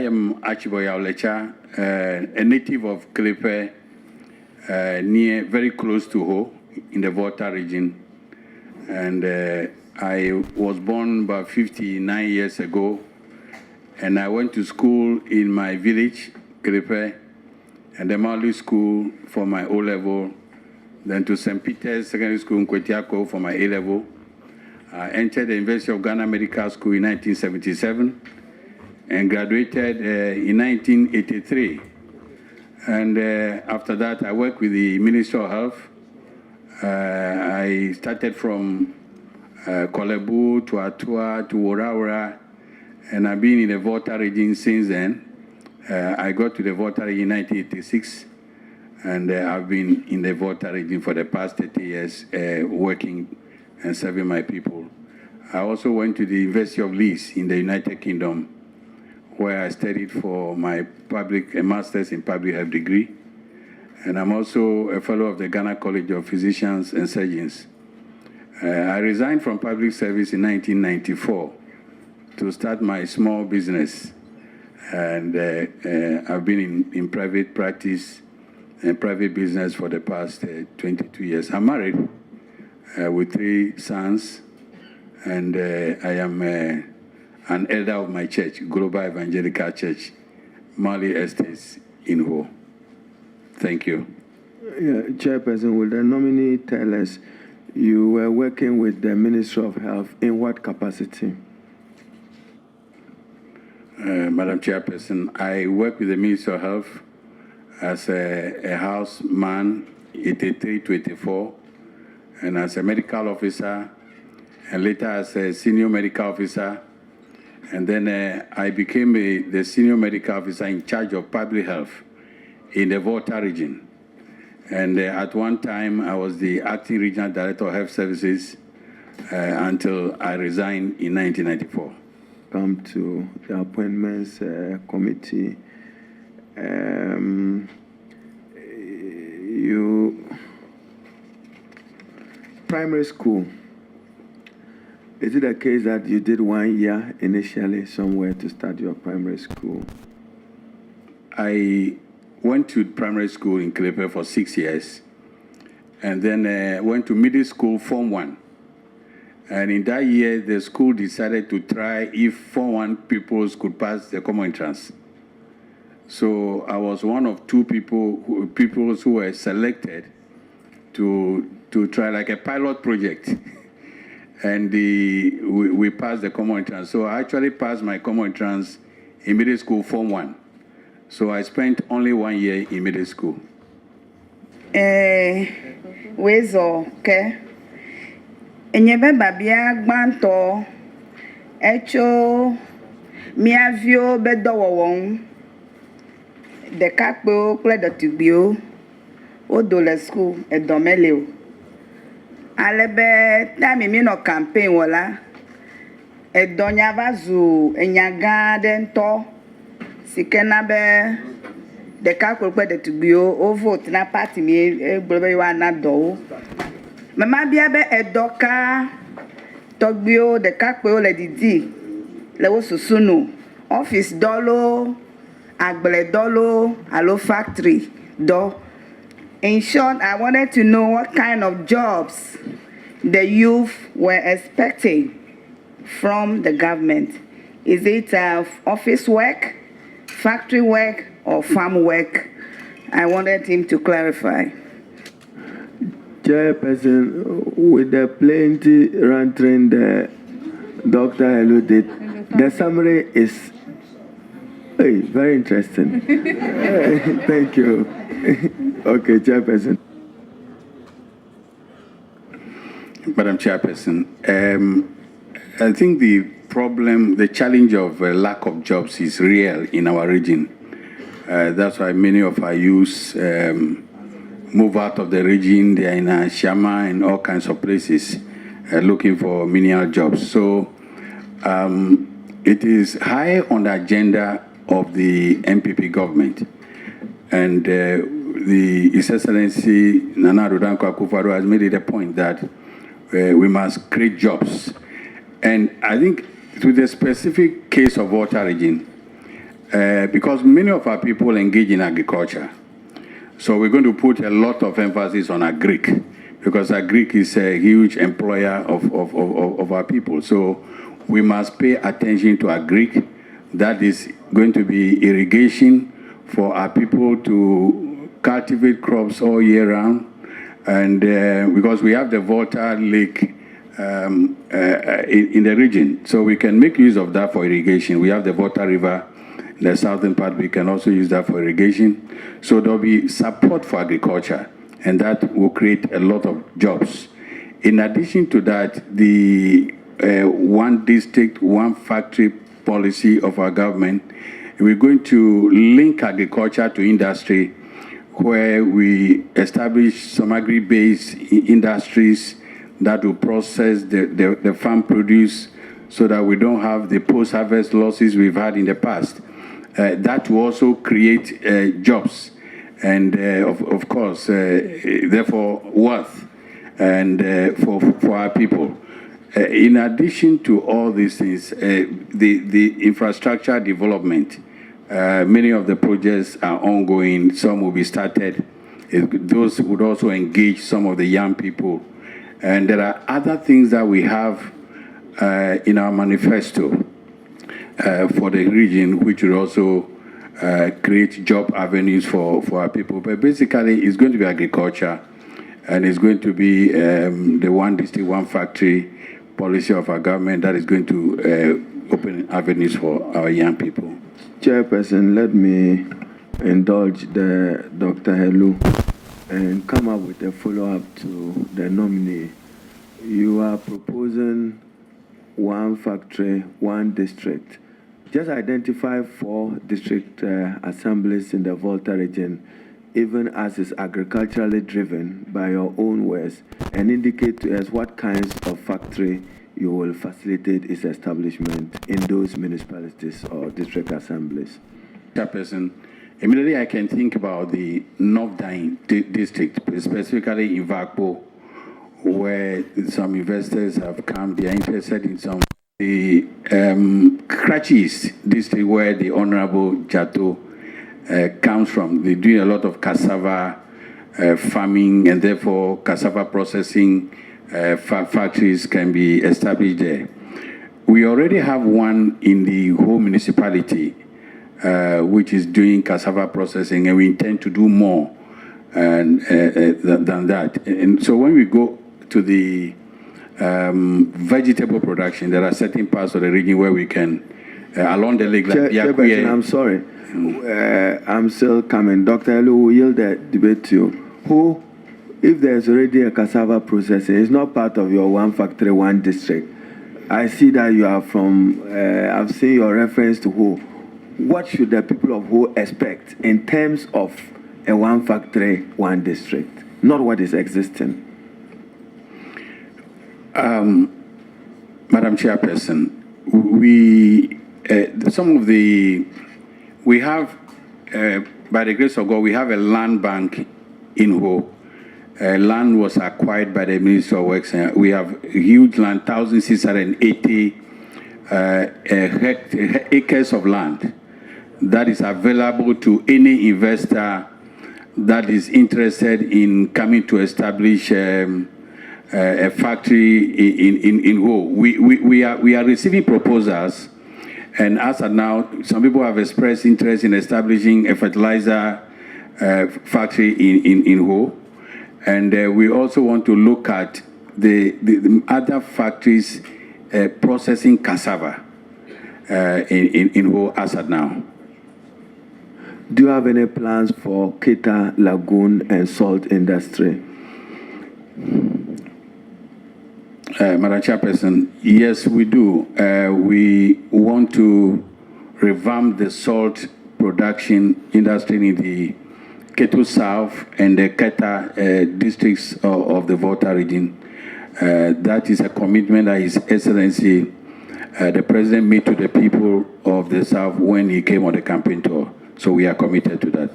I am Archibald Letsa, a native of Klepe, very close to Ho, in the Volta region. And I was born about 59 years ago, and I went to school in my village, Klepe, and the Mali School for my O-level, then to St. Peter's Secondary School in Kwetiako for my A-level. I entered the University of Ghana Medical School in 1977 and graduated in 1983. And after that, I worked with the Ministry of Health. I started from Kolebu to Atua to Woraora, and I've been in the Volta region since then. I got to the Volta region in 1986, and I've been in the Volta region for the past 30 years, working and serving my people. I also went to the University of Leeds in the United Kingdom, where I studied for my a master's in public health degree. And I'm also a fellow of the Ghana College of Physicians and Surgeons. I resigned from public service in 1994 to start my small business. And I've been in private practice and private business for the past 22 years. I'm married with 3 sons, and I am an elder of my church, Global Evangelical Church, Mali Estates in Ho. Thank you. Yeah, Chairperson, will the nominee tell us you were working with the Ministry of Health in what capacity? Madam Chairperson, I work with the Ministry of Health as a houseman, 83 to 84, and as a medical officer, and later as a senior medical officer. And then I became the senior medical officer in charge of public health in the Volta region. And at one time, I was the acting regional director of health services until I resigned in 1994. Come to the appointments committee. Primary school. Is it a case that you did 1 year initially somewhere to start your primary school? I went to primary school in Klepe for 6 years, and then went to middle school, Form 1. And in that year, the school decided to try if Form 1 pupils could pass the common entrance. So I was one of 2 people who were selected to try like a pilot project. And we passed the common entrance. So I actually passed my common entrance in middle school, Form 1. So I spent only 1 year in middle school. Wezo, okay? Enyebe babia gbanto echo miavio bedowowon de kakpo kle dotubio o do le school edomeleo. Alebe tami mi no campaign wala edonya vazu enyaga dento sikena be de kakpo kle dotubio o vote na party mi egbobe wa na do. Mama bia be edoka togbio de kakpo le didi le wo susunu office dolo agbele dolo alo factory do. In short, I wanted to know what kind of jobs the youth were expecting from the government. Is it office work, factory work, or farm work? I wanted him to clarify. Chairperson, with the plenty ranting the doctor alluded, the summary is very interesting. Thank you. Okay, Chairperson. Madam Chairperson, I think the challenge of lack of jobs is real in our region. That's why many of our youth move out of the region. They are in Shama and all kinds of places looking for menial jobs. So it is high on the agenda of the MPP government. And His Excellency Nana Rodanko Akufo-Addo has made it a point that we must create jobs. And I think to the specific case of Volta region, because many of our people engage in agriculture. So we're going to put a lot of emphasis on agric, because agric is a huge employer of our people. So we must pay attention to agric. That is going to be irrigation for our people to cultivate crops all year round. And because we have the Volta Lake in the region, so we can make use of that for irrigation. We have the Volta River in the southern part. We can also use that for irrigation. So there'll be support for agriculture, and that will create a lot of jobs. In addition to that, the one district, one factory policy of our government, we're going to link agriculture to industry, where we establish some agri-based industries that will process the farm produce, so that we don't have the post-harvest losses we've had in the past. That will also create jobs, and of course, therefore, wealth and for our people. In addition to all these things, the infrastructure development, many of the projects are ongoing. Some will be started. Those would also engage some of the young people. And there are other things that we have in our manifesto for the region, which will also create job avenues for our people. But basically, it's going to be agriculture, and it's going to be the one district, one factory policy of our government that is going to open avenues for our young people. Chairperson, let me indulge Dr. Helu and come up with a follow-up to the nominee. You are proposing one factory, one district. Just identify 4 district assemblies in the Volta region, even as is agriculturally driven by your own words, and indicate to us what kinds of factory you will facilitate its establishment in those municipalities or district assemblies. Chairperson, immediately I can think about the North Dine district, specifically in Vakpo, where some investors have come. They are interested in some. The Kratchis district, where the Honorable Jato comes from, they're doing a lot of cassava farming, and therefore cassava processing factories can be established there. We already have one in the whole municipality, which is doing cassava processing, and we intend to do more than that. And so when we go to the vegetable production, there are certain parts of the region where we can, along the lake, like Chairperson, I'm sorry. I'm still coming. Dr. Elu will yield the debate to you. If there's already a cassava processing, it's not part of your one factory, one district. I see that you are from, I've seen your reference to Ho. What should the people of Ho expect in terms of a one factory, one district, not what is existing? Madam Chairperson, we have, by the grace of God, we have a land bank in Ho. Land was acquired by the Ministry of Works. We have huge land, 1,680 acres of land that is available to any investor that is interested in coming to establish a factory in Ho. We are receiving proposals, and as of now, some people have expressed interest in establishing a fertilizer factory in Ho. And we also want to look at the other factories processing cassava in Ho as of now. Do you have any plans for Keta, Lagoon, and salt industry? Madam Chairperson, yes, we do. We want to revamp the salt production industry in the Ketu South and the Keta districts of the Volta region. That is a commitment that His Excellency, the President, made to the people of the South when he came on the campaign tour. So we are committed to that.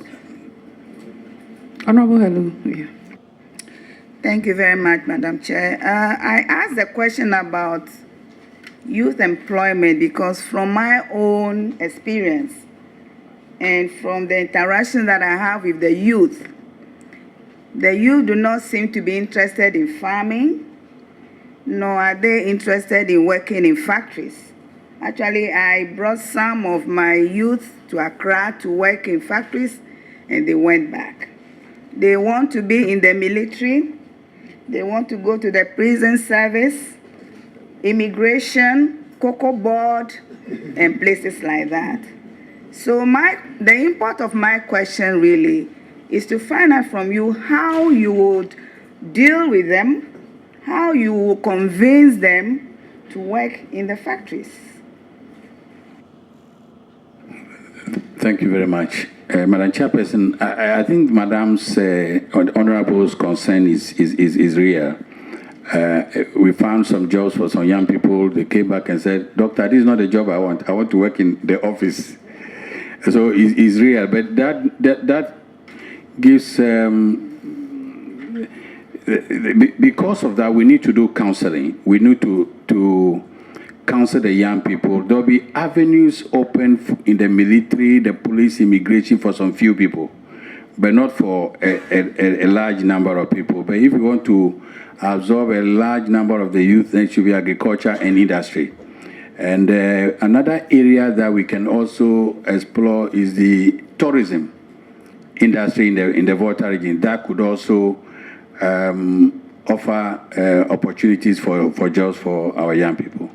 Honorable Helu. Thank you very much, Madam Chair. I asked a question about youth employment because from my own experience, and from the interaction that I have with the youth do not seem to be interested in farming, nor are they interested in working in factories. Actually, I brought some of my youth to Accra to work in factories, and they went back. They want to be in the military. They want to go to the prison service, immigration, cocoa board, and places like that. So the import of my question really is to find out from you how you would deal with them, how you will convince them to work in the factories. Thank you very much. Madam Chairperson, I think Madam's Honorable's concern is real. We found some jobs for some young people. They came back and said, Doctor, this is not the job I want. I want to work in the office. So it's real. But that gives, because of that, we need to do counseling. We need to counsel the young people. There'll be avenues open in the military, the police, immigration for some few people, but not for a large number of people. But if you want to absorb a large number of the youth, then it should be agriculture and industry. And another area that we can also explore is the tourism industry in the Volta region. That could also offer opportunities for jobs for our young people.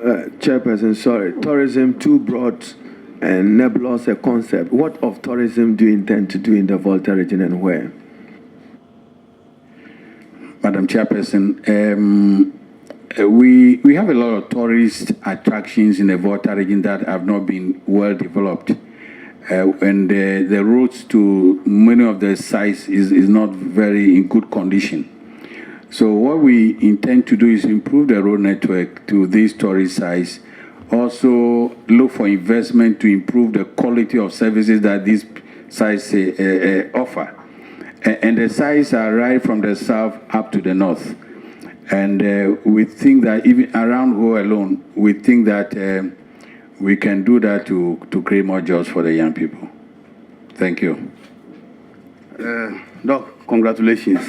Chairperson, sorry, tourism too broad and nebulous a concept. What of tourism do you intend to do in the Volta region and where? Madam Chairperson, we have a lot of tourist attractions in the Volta region that have not been well developed. And the roads to many of the sites is not very in good condition. So what we intend to do is improve the road network to these tourist sites, also look for investment to improve the quality of services that these sites offer. And the sites are right from the south up to the north. And we think that even around Ho alone, we think that we can do that to create more jobs for the young people. Thank you. Doc, congratulations.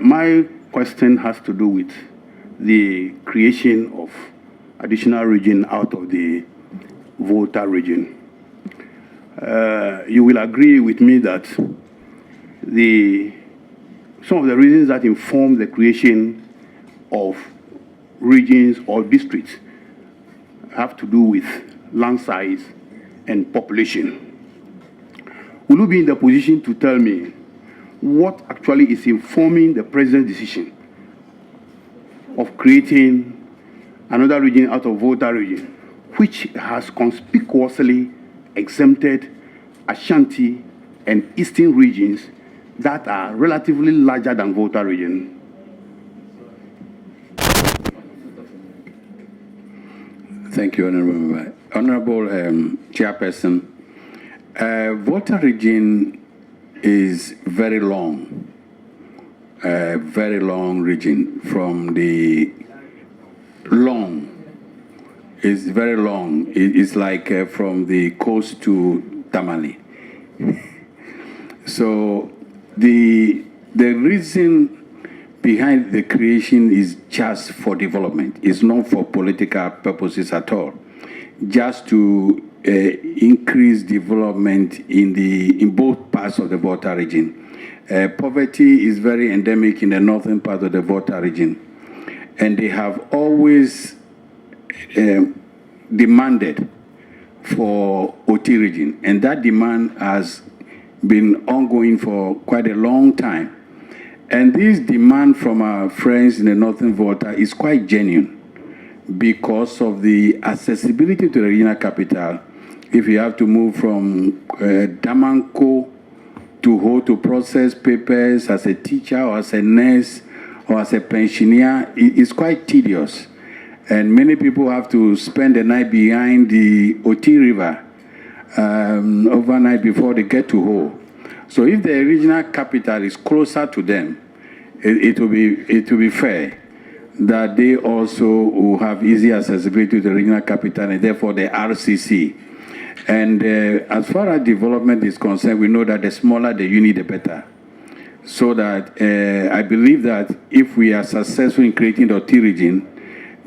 My question has to do with the creation of additional region out of the Volta region. You will agree with me that some of the reasons that inform the creation of regions or districts have to do with land size and population. Will you be in the position to tell me what actually is informing the president's decision of creating another region out of Volta region, which has conspicuously exempted Ashanti and Eastern regions that are relatively larger than Volta region? Thank you, Honorable Chairperson. Volta region is very long region. From the it's very long. It's like from the coast to Tamale. So the reason behind the creation is just for development. It's not for political purposes at all. Just to increase development in both parts of the Volta region. Poverty is very endemic in the northern part of the Volta region, and they have always demanded for OT region, and that demand has been ongoing for quite a long time. And this demand from our friends in the northern Volta is quite genuine because of the accessibility to the regional capital. If you have to move from Damanko to Ho to process papers as a teacher or as a nurse or as a pensioner, it's quite tedious. And many people have to spend the night behind the Oti River overnight before they get to Ho. So if the regional capital is closer to them, it will be fair that they also will have easy accessibility to the regional capital and therefore the RCC. And as far as development is concerned, we know that the smaller the unit, the better. So that I believe that if we are successful in creating the OT region,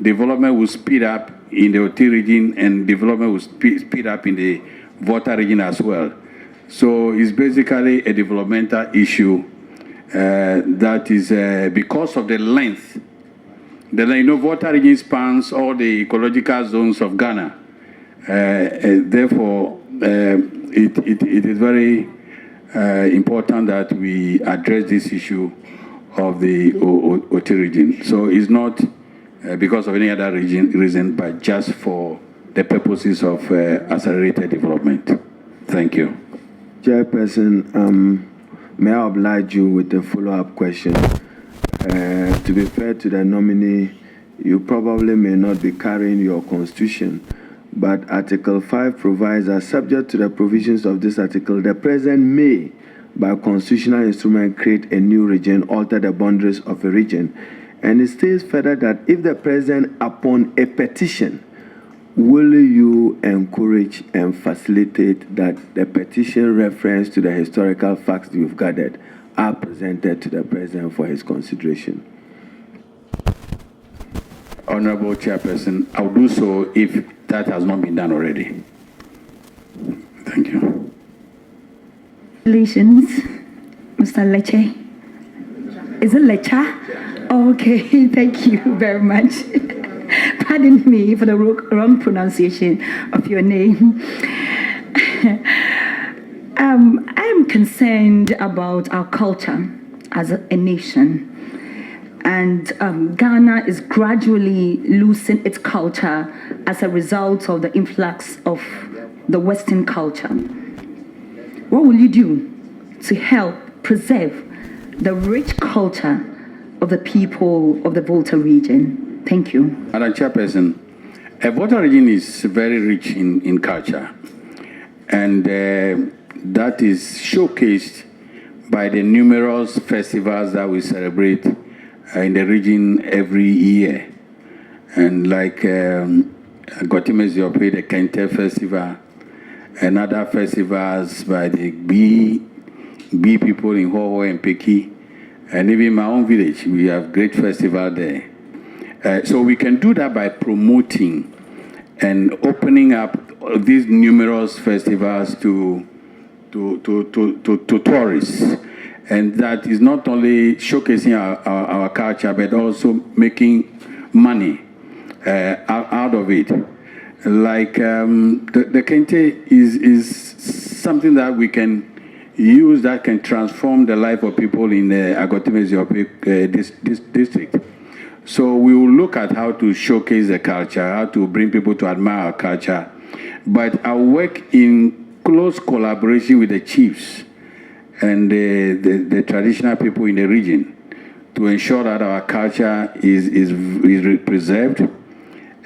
development will speed up in the OT region and development will speed up in the Volta region as well. So it's basically a developmental issue that is because of the length. Volta region spans all the ecological zones of Ghana. Therefore, it is very important that we address this issue of the OT region. So it's not because of any other reason, but just for the purposes of accelerated development. Thank you. Chairperson, may I oblige you with a follow-up question? To be fair to the nominee, you probably may not be carrying your constitution, but Article 5 provides that subject to the provisions of this article, the President may, by constitutional instrument, create a new region, alter the boundaries of a region. And it states further that if the President, upon a petition, will you encourage and facilitate that the petition reference to the historical facts you've gathered are presented to the President for his consideration? Honorable Chairperson, I'll do so if that has not been done already. Thank you. Congratulations, Mr. Leche. Is it Lecha? Oh, okay, thank you very much. Pardon me for the wrong pronunciation of your name. I am concerned about our culture as a nation. And Ghana is gradually losing its culture as a result of the influx of the Western culture. What will you do to help preserve the rich culture of the people of the Volta region? Thank you. Madam Chairperson, Volta region is very rich in culture, and that is showcased by the numerous festivals that we celebrate in the region every year. And like Gotimeziope, the Kente Festival, and other festivals by the Bee people in Hoho and Peki, and even my own village, we have great festival there. So we can do that by promoting and opening up these numerous festivals to tourists. And that is not only showcasing our culture, but also making money out of it. Like the Kente is something that we can use that can transform the life of people in the Agotimeziope district. So we will look at how to showcase the culture, how to bring people to admire our culture. But I work in close collaboration with the chiefs and the traditional people in the region to ensure that our culture is preserved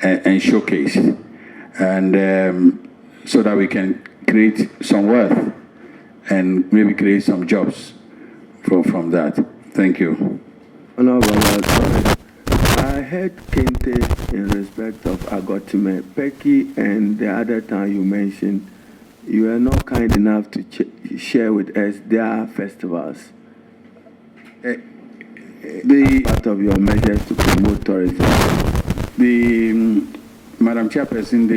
and showcased, and so that we can create some wealth and maybe create some jobs from that. Thank you. Honorable, I heard Kente in respect of Agotime, Peki, and the other time you mentioned. You are not kind enough to share with us their festivals. Part of your measures to promote tourism. Madam Chairperson,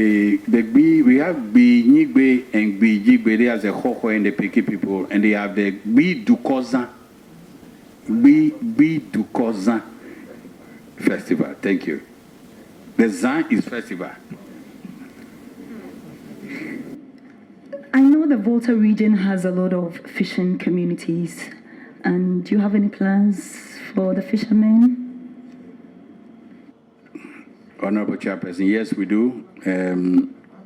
we have Bi Nyigbe and Bi Jigbe. They are the Hoho and the Peki people, and they have the Bi Dukoza Festival. Thank you. The Zan is festival. I know the Volta region has a lot of fishing communities. And do you have any plans for the fishermen? Honorable Chairperson, yes, we do.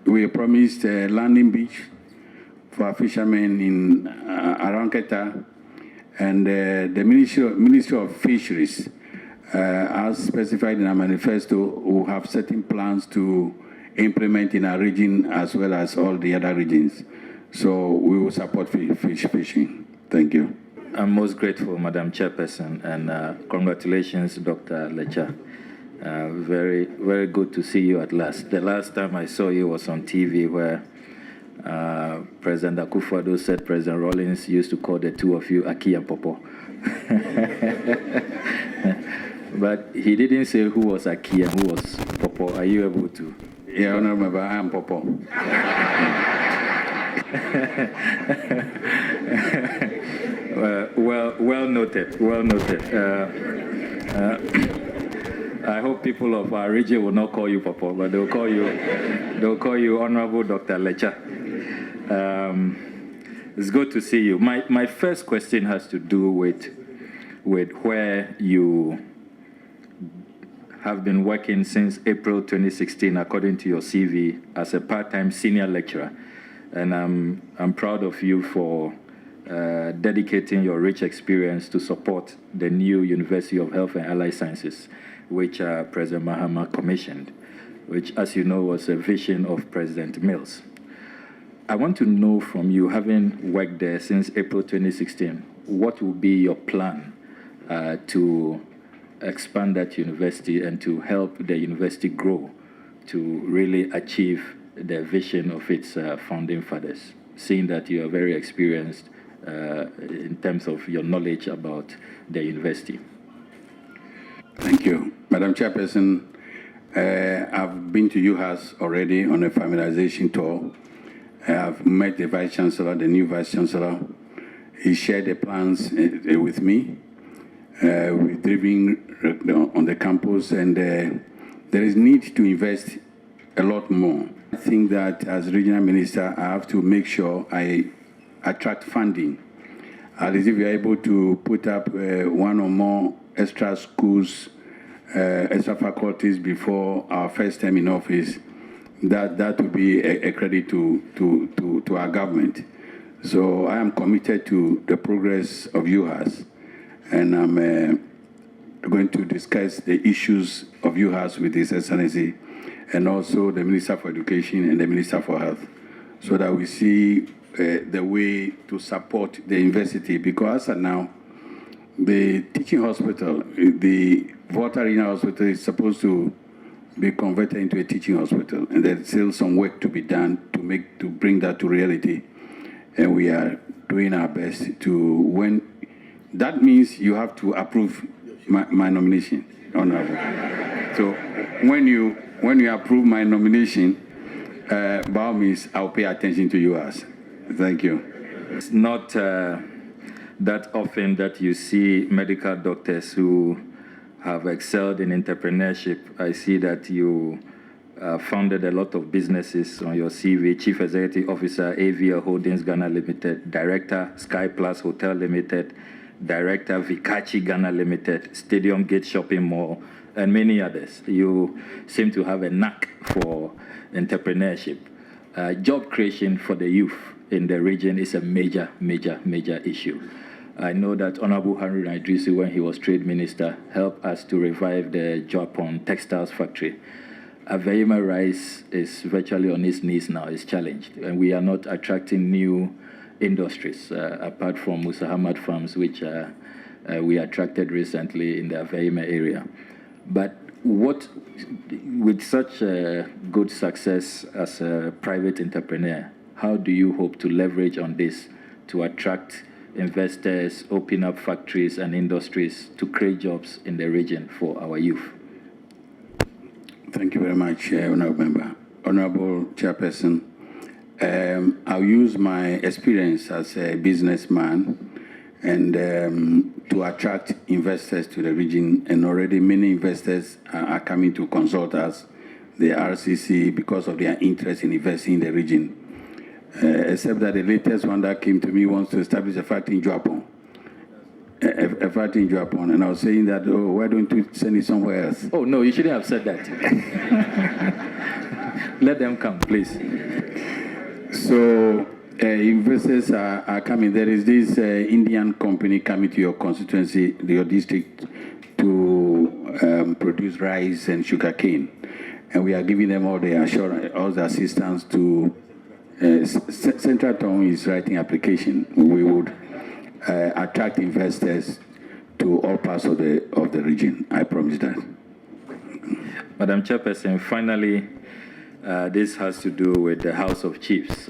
We promised a landing beach for our fishermen in Aranketa, and the Ministry of Fisheries, as specified in our manifesto, will have certain plans to implement in our region as well as all the other regions. So we will support fishing. Thank you. I'm most grateful, Madam Chairperson, and congratulations, Dr. Letsa. Very, very good to see you at last. The last time I saw you was on TV where President Akufo-Addo said President Rawlings used to call the two of you Aki and Popo. But he didn't say who was Aki and who was Popo. Are you able to? Yeah, Honorable Member, I am Popo. Well noted. Well noted. I hope people of our region will not call you Popo, but they'll call you Honorable Dr. Letsa. It's good to see you. My first question has to do with where you have been working since April 2016, according to your CV, as a part-time senior lecturer. And I'm proud of you for dedicating your rich experience to support the new University of Health and Allied Sciences, which President Mahama commissioned, which, as you know, was a vision of President Mills. I want to know from you, having worked there since April 2016, what will be your plan to expand that university and to help the university grow to really achieve the vision of its founding fathers, seeing that you are very experienced in terms of your knowledge about the university? Thank you. Madam Chairperson, I've been to UHAS already on a familiarization tour. I've met the Vice Chancellor, the new Vice Chancellor. He shared the plans with me. We're driven on the campus, and there is need to invest a lot more. I think that as regional minister, I have to make sure I attract funding. At least if you're able to put up one or more extra schools, extra faculties before our first term in office, that would be a credit to our government. So I am committed to the progress of UHAS, and I'm going to discuss the issues of UHAS with His Excellency and also the Minister for Education and the Minister for Health, so that we see the way to support the university. Because as of now, the teaching hospital, the Volta Regional Hospital, is supposed to be converted into a teaching hospital, and there's still some work to be done to bring that to reality. And we are doing our best to, when that means you have to approve my nomination, Honorable. So when you approve my nomination, by all means, I'll pay attention to you as. Thank you. It's not that often that you see medical doctors who have excelled in entrepreneurship. I see that you founded a lot of businesses on your CV: Chief Executive Officer, AVL Holdings Ghana Limited, Director, Sky Plus Hotel Limited, Director, Vikachi Ghana Limited, Stadium Gate Shopping Mall, and many others. You seem to have a knack for entrepreneurship. Job creation for the youth in the region is a major issue. I know that Honorable Harun Idrisi, when he was Trade Minister, helped us to revive the Japan textiles factory. Aveima rice is virtually on its knees now, it's challenged, and we are not attracting new industries, apart from Musa Hamad Farms, which we attracted recently in the Aveima area. But with such good success as a private entrepreneur, how do you hope to leverage on this to attract investors, open up factories and industries to create jobs in the region for our youth? Thank you very much, Honorable Member. Honorable Chairperson, I'll use my experience as a businessman and to attract investors to the region, and already many investors are coming to consult us, the RCC, because of their interest in investing in the region. Except that the latest one that came to me wants to establish a factory in Japan. A factory in Japan, and I was saying that, oh, why don't you send it somewhere else? Oh, no, you shouldn't have said that. Let them come, please. So investors are coming. There is this Indian company coming to your constituency, your district, to produce rice and sugarcane, and we are giving them all the assurance, all the assistance to. Central Town is writing application. We would attract investors to all parts of the region. I promise that. Madam Chairperson, finally, This has to do with the House of Chiefs.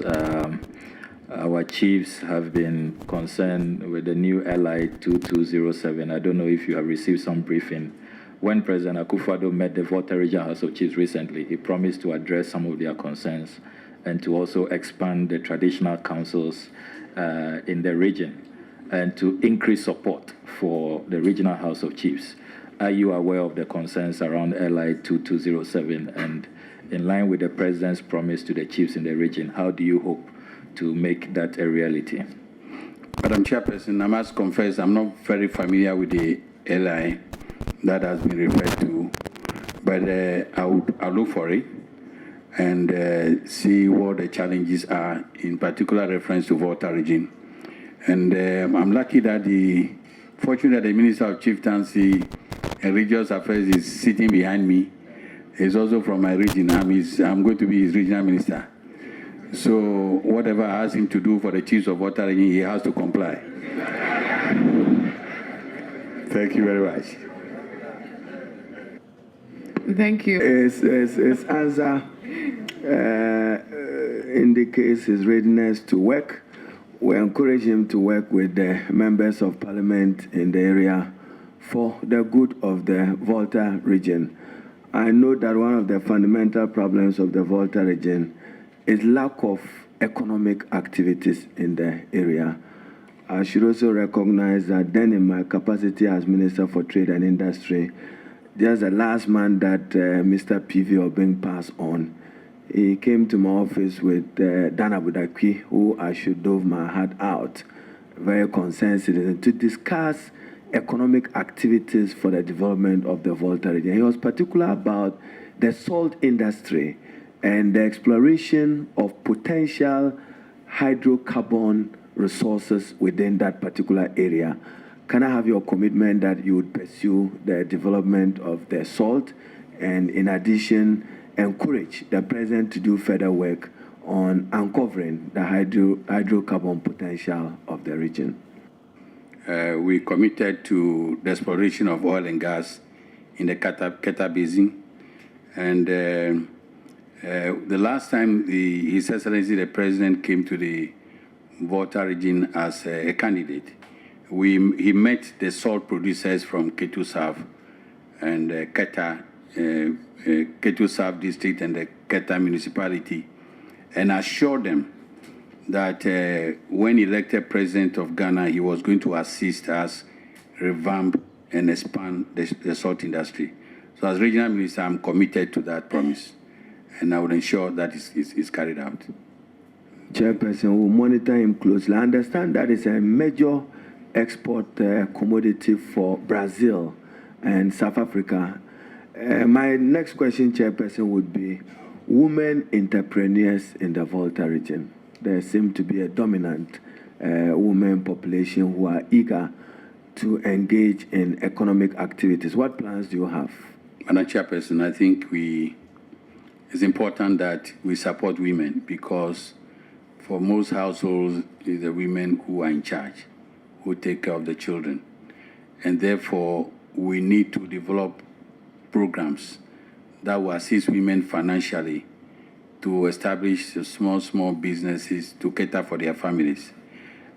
Our chiefs have been concerned with the new LI 2207. I don't know if you have received some briefing. When President Akufo-Addo met the Volta Regional House of Chiefs recently, he promised to address some of their concerns and to also expand the traditional councils in the region and to increase support for the Regional House of Chiefs. Are you aware of the concerns around LI 2207? And in line with the President's promise to the chiefs in the region, how do you hope to make that a reality? Madam Chairperson, I must confess I'm not very familiar with the LI that has been referred to, but I'll look for it and see what the challenges are, in particular reference to Volta region. And I'm lucky that fortunately the Minister of Chieftaincy and Religious Affairs is sitting behind me. He's also from my region. I'm going to be his regional minister. So whatever I ask him to do for the chiefs of Volta region, he has to comply. Thank you very much. Thank you. His answer indicates his readiness to work. We encourage him to work with the members of parliament in the area for the good of the Volta region. I know that one of the fundamental problems of the Volta region is lack of economic activities in the area. I should also recognize that then in my capacity as Minister for Trade and Industry, just the last man that Mr. P.V. Obeng passed on, he came to my office with Dana Budakwi, who I should dove my heart out, very concerned citizen, to discuss economic activities for the development of the Volta region. He was particular about the salt industry and the exploration of potential hydrocarbon resources within that particular area. Can I have your commitment that you would pursue the development of the salt and in addition encourage the President to do further work on uncovering the hydrocarbon potential of the region? We committed to the exploration of oil and gas in the Keta Basin. And the last time His Excellency the President came to the Volta region as a candidate, he met the salt producers from Ketu South and Keta South district and the Keta municipality, and assured them that when elected president of Ghana, he was going to assist us revamp and expand the salt industry. So as regional minister, I'm committed to that promise, and I will ensure that is carried out. Chairperson will monitor him closely. I understand that is a major export commodity for Brazil and South Africa. My next question, Chairperson, would be women entrepreneurs in the Volta region. There seems to be a dominant women population who are eager to engage in economic activities. What plans do you have? Madam Chairperson, I think it's important that we support women because for most households, it's the women who are in charge, who take care of the children. And therefore, we need to develop programs that will assist women financially to establish small businesses to cater for their families.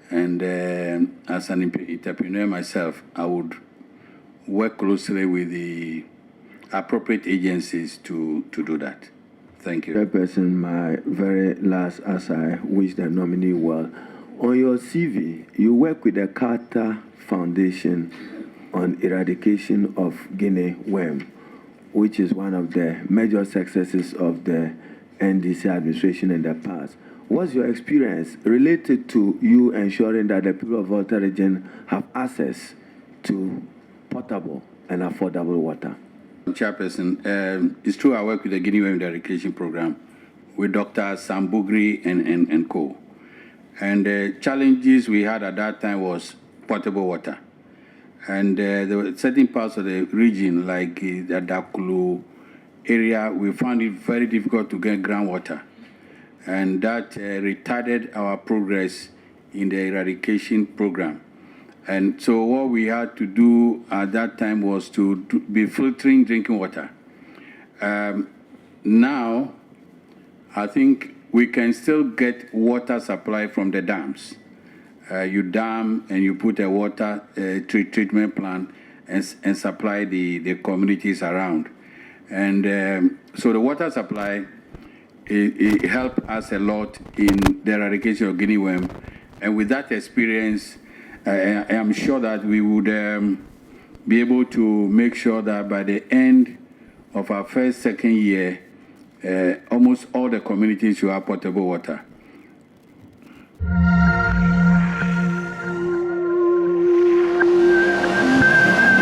And as an entrepreneur myself, I would work closely with the appropriate agencies to do that. Thank you. Chairperson, my very last, as I wish the nominee well. On your CV, you work with the Carter Foundation on eradication of Guinea worm, which is one of the major successes of the NDC administration in the past. What's your experience related to you ensuring that the people of Volta region have access to potable and affordable water? Chairperson, it's true I work with the Guinea Worm Eradication Program with Dr. Sambugri and co. And the challenges we had at that time was potable water. And there were certain parts of the region, like the Dakulu area, we found it very difficult to get groundwater. And that retarded our progress in the eradication program. And so what we had to do at that time was to be filtering drinking water. Now, I think we can still get water supply from the dams. You dam and you put a water treatment plant and supply the communities around. And so the water supply, it helped us a lot in the eradication of guinea worm. And with that experience, I am sure that we would be able to make sure that by the end of our second year, almost all the communities will have potable water.